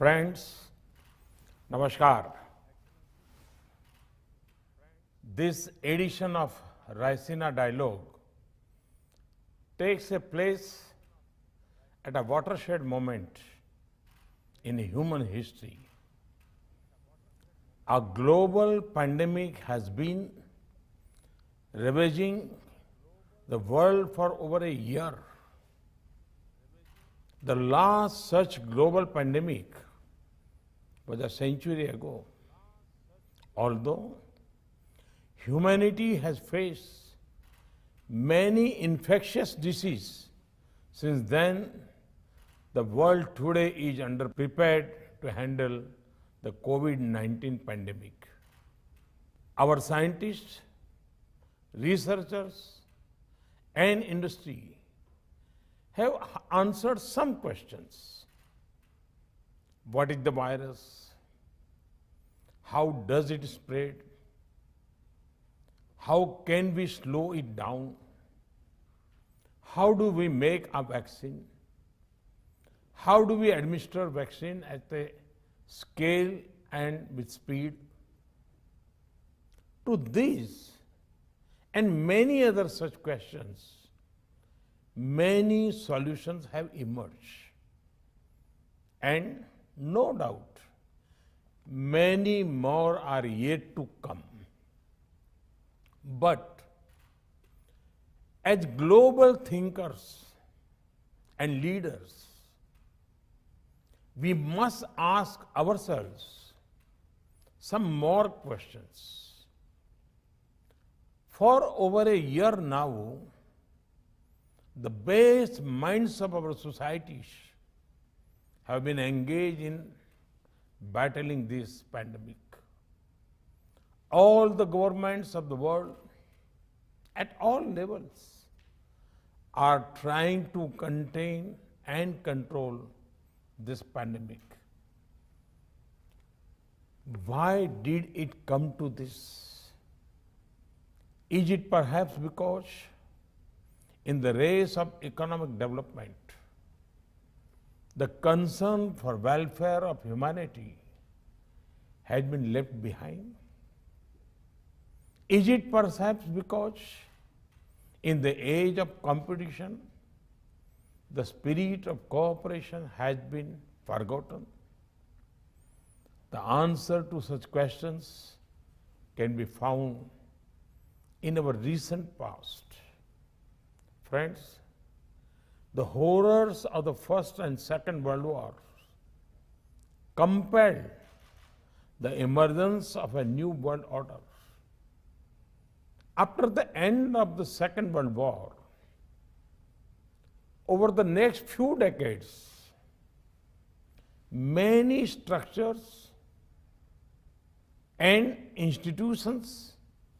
Friends, Namaskar. This edition of Raisina Dialogue takes a place at a watershed moment in human history. A global pandemic has been ravaging the world for over a year. The last such global pandemic was a century ago. Although humanity has faced many infectious diseases since then, the world today is underprepared to handle the COVID-19 pandemic. Our scientists, researchers, and industry have answered some questions. What is the virus? How does it spread? How can we slow it down? How do we make a vaccine? How do we administer vaccine at a scale and with speed? To these and many other such questions, many solutions have emerged. And no doubt, many more are yet to come. But as global thinkers and leaders, we must ask ourselves some more questions. For over a year now, the best minds of our societies have been engaged in battling this pandemic. All the governments of the world at all levels are trying to contain and control this pandemic. Why did it come to this? Is it perhaps because in the race of economic development, the concern for welfare of humanity has been left behind? Is it perhaps because in the age of competition, the spirit of cooperation has been forgotten? The answer to such questions can be found in our recent past. Friends, the horrors of the First and Second World Wars compelled the emergence of a new world order. After the end of the Second World War, over the next few decades, many structures and institutions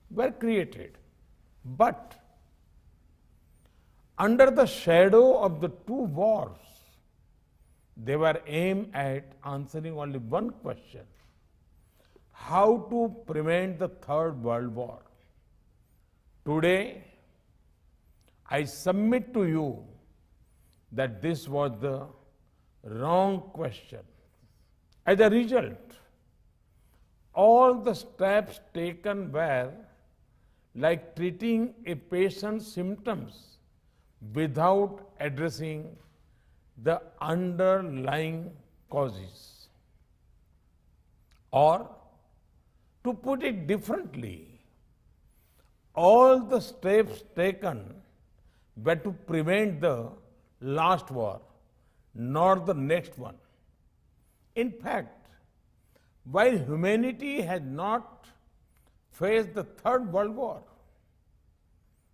were created. But under the shadow of the two wars, they were aimed at answering only one question: how to prevent the Third World War. Today, I submit to you that this was the wrong question. As a result, all the steps taken were like treating a patient's symptoms without addressing the underlying causes. Or, to put it differently, all the steps taken were to prevent the last war, not the next one. In fact, while humanity had not faced the Third World War,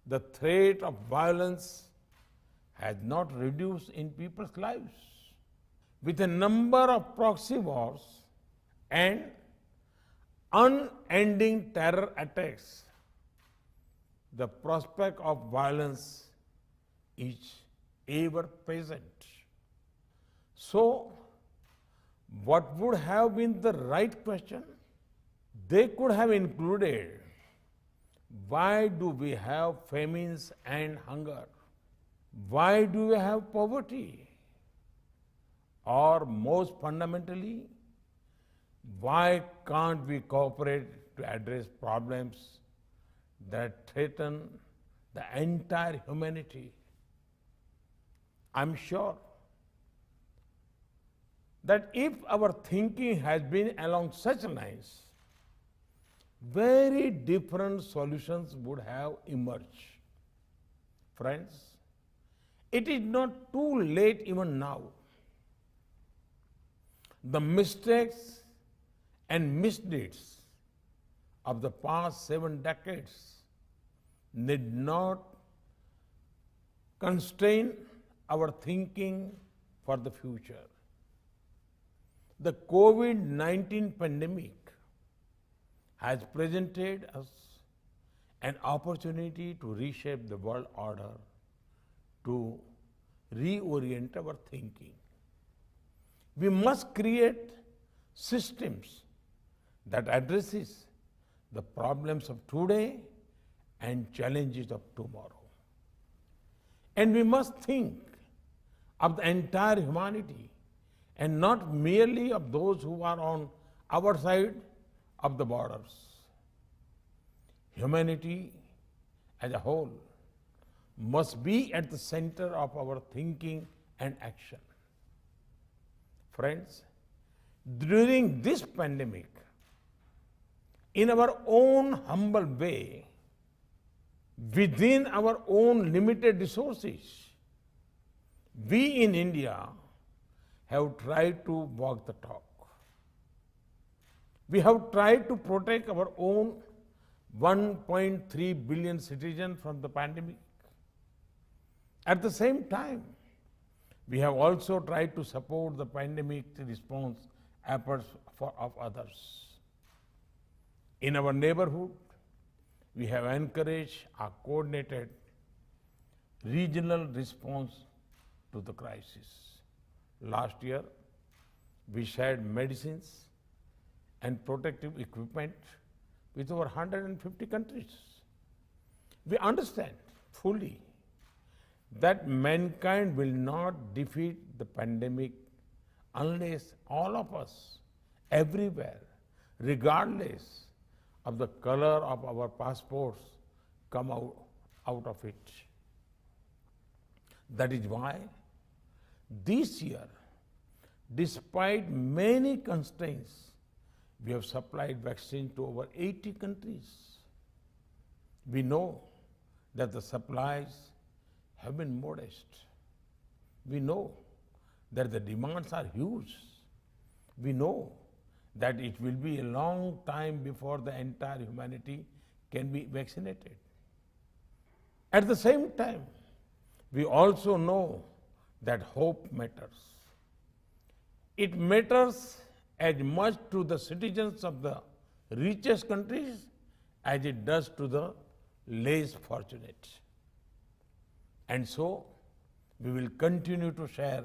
the threat of violence has not reduced in people's lives. With a number of proxy wars and unending terror attacks, the prospect of violence is ever present. So, what would have been the right question? They could have included, why do we have famines and hunger? Why do we have poverty? Or most fundamentally, why can't we cooperate to address problems that threaten the entire humanity? I'm sure that if our thinking has been along such lines, very different solutions would have emerged. Friends, it is not too late even now. The mistakes and misdeeds of the past 7 decades need not constrain our thinking for the future. The COVID-19 pandemic has presented us an opportunity to reshape the world order, to reorient our thinking. We must create systems that addresses the problems of today and challenges of tomorrow. And we must think of the entire humanity and not merely of those who are on our side of the borders. Humanity as a whole must be at the center of our thinking and action. Friends, during this pandemic, in our own humble way, within our own limited resources, we in India have tried to walk the talk. We have tried to protect our own 1.3 billion citizens from the pandemic. At the same time, we have also tried to support the pandemic response efforts of others. In our neighborhood, we have encouraged a coordinated regional response to the crisis. Last year, we shared medicines and protective equipment with over 150 countries. We understand fully that mankind will not defeat the pandemic unless all of us, everywhere, regardless of the color of our passports, come out of it. That is why this year, despite many constraints, we have supplied vaccine to over 80 countries. We know that the supplies have been modest. We know that the demands are huge. We know that it will be a long time before the entire humanity can be vaccinated. At the same time, we also know that hope matters. It matters as much to the citizens of the richest countries as it does to the less fortunate. And so, we will continue to share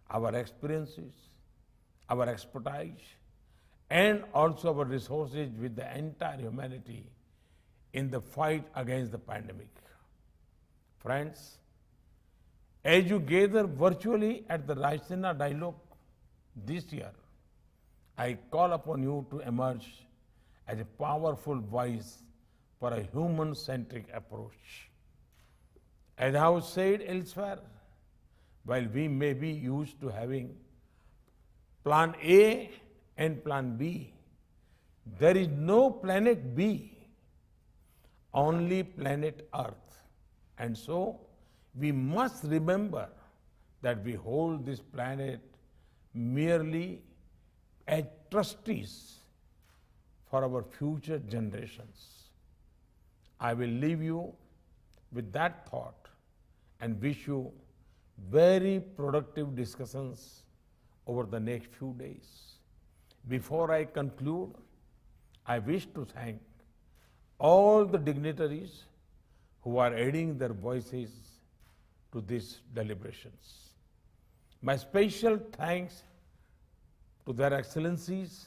our experiences, our expertise, and also our resources with the entire humanity in the fight against the pandemic. Friends, as you gather virtually at the Raisina Dialogue this year, I call upon you to emerge as a powerful voice for a human-centric approach. As I have said elsewhere, while we may be used to having plan A and plan B, there is no planet B, only planet Earth. And so, we must remember that we hold this planet merely as trustees for our future generations. I will leave you with that thought and wish you very productive discussions over the next few days. Before I conclude, I wish to thank all the dignitaries who are adding their voices to these deliberations. My special thanks to their excellencies,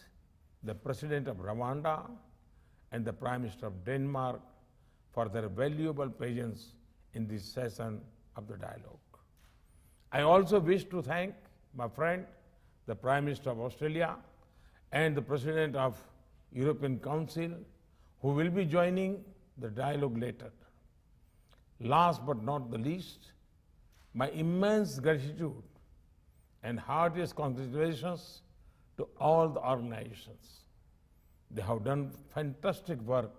the President of Rwanda and the Prime Minister of Denmark, for their valuable presence in this session of the dialogue. I also wish to thank my friend, the Prime Minister of Australia, and the President of European Council, who will be joining the dialogue later. Last but not the least, my immense gratitude and heartiest congratulations to all the organizations. They have done fantastic work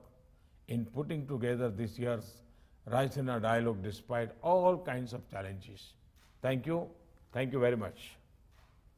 in putting together this year's Raisina Dialogue despite all kinds of challenges. Thank you. Thank you very much.